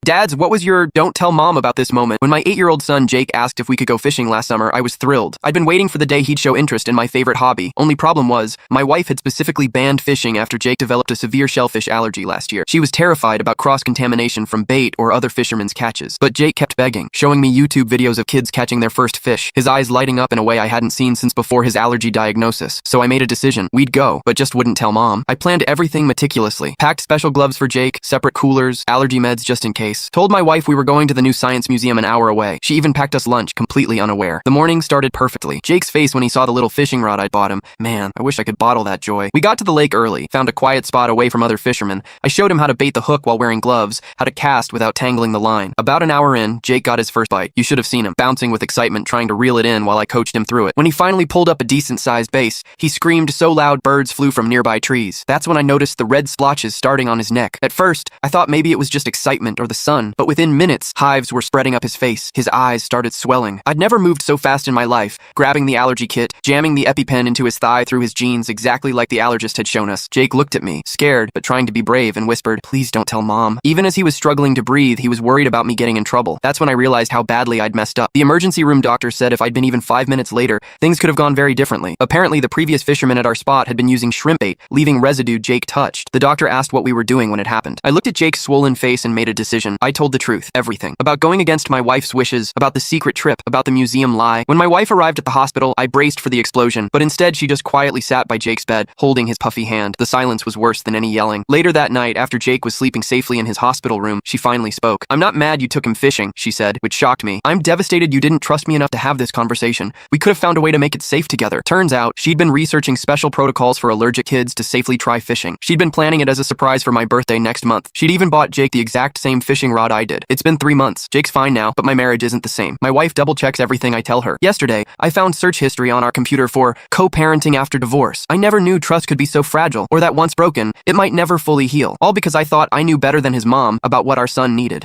Dads, what was your don't tell mom about this moment? When my 8-year-old son Jake asked if we could go fishing last summer, I was thrilled. I'd been waiting for the day he'd show interest in my favorite hobby. Only problem was, my wife had specifically banned fishing after Jake developed a severe shellfish allergy last year. She was terrified about cross-contamination from bait or other fishermen's catches. But Jake kept begging, showing me YouTube videos of kids catching their first fish, his eyes lighting up in a way I hadn't seen since before his allergy diagnosis. So I made a decision. We'd go, but just wouldn't tell mom. I planned everything meticulously. Packed special gloves for Jake, separate coolers, allergy meds just in case. Told my wife we were going to the new science museum an hour away. She even packed us lunch, completely unaware. The morning started perfectly. Jake's face when he saw the little fishing rod I'd bought him. Man, I wish I could bottle that joy. We got to the lake early, found a quiet spot away from other fishermen. I showed him how to bait the hook while wearing gloves, how to cast without tangling the line. About an hour in, Jake got his first bite. You should have seen him, bouncing with excitement, trying to reel it in while I coached him through it. When he finally pulled up a decent-sized bass, he screamed so loud birds flew from nearby trees. That's when I noticed the red splotches starting on his neck. At first, I thought maybe it was just excitement or the sun, but within minutes, hives were spreading up his face. His eyes started swelling. I'd never moved so fast in my life, grabbing the allergy kit, jamming the EpiPen into his thigh through his jeans exactly like the allergist had shown us. Jake looked at me, scared but trying to be brave, and whispered, "Please don't tell mom." Even as he was struggling to breathe, he was worried about me getting in trouble. That's when I realized how badly I'd messed up. The emergency room doctor said if I'd been even 5 minutes later, things could have gone very differently. Apparently, the previous fisherman at our spot had been using shrimp bait, leaving residue Jake touched. The doctor asked what we were doing when it happened. I looked at Jake's swollen face and made a decision. I told the truth, everything. About going against my wife's wishes, about the secret trip, about the museum lie. When my wife arrived at the hospital, I braced for the explosion, but instead she just quietly sat by Jake's bed, holding his puffy hand. The silence was worse than any yelling. Later that night, after Jake was sleeping safely in his hospital room, she finally spoke. "I'm not mad you took him fishing," she said, which shocked me. "I'm devastated you didn't trust me enough to have this conversation. We could have found a way to make it safe together." Turns out, she'd been researching special protocols for allergic kids to safely try fishing. She'd been planning it as a surprise for my birthday next month. She'd even bought Jake the exact same fishing rod I did. It's been 3 months. Jake's fine now, but my marriage isn't the same. My wife double-checks everything I tell her. Yesterday, I found search history on our computer for co-parenting after divorce. I never knew trust could be so fragile, or that once broken, it might never fully heal. All because I thought I knew better than his mom about what our son needed.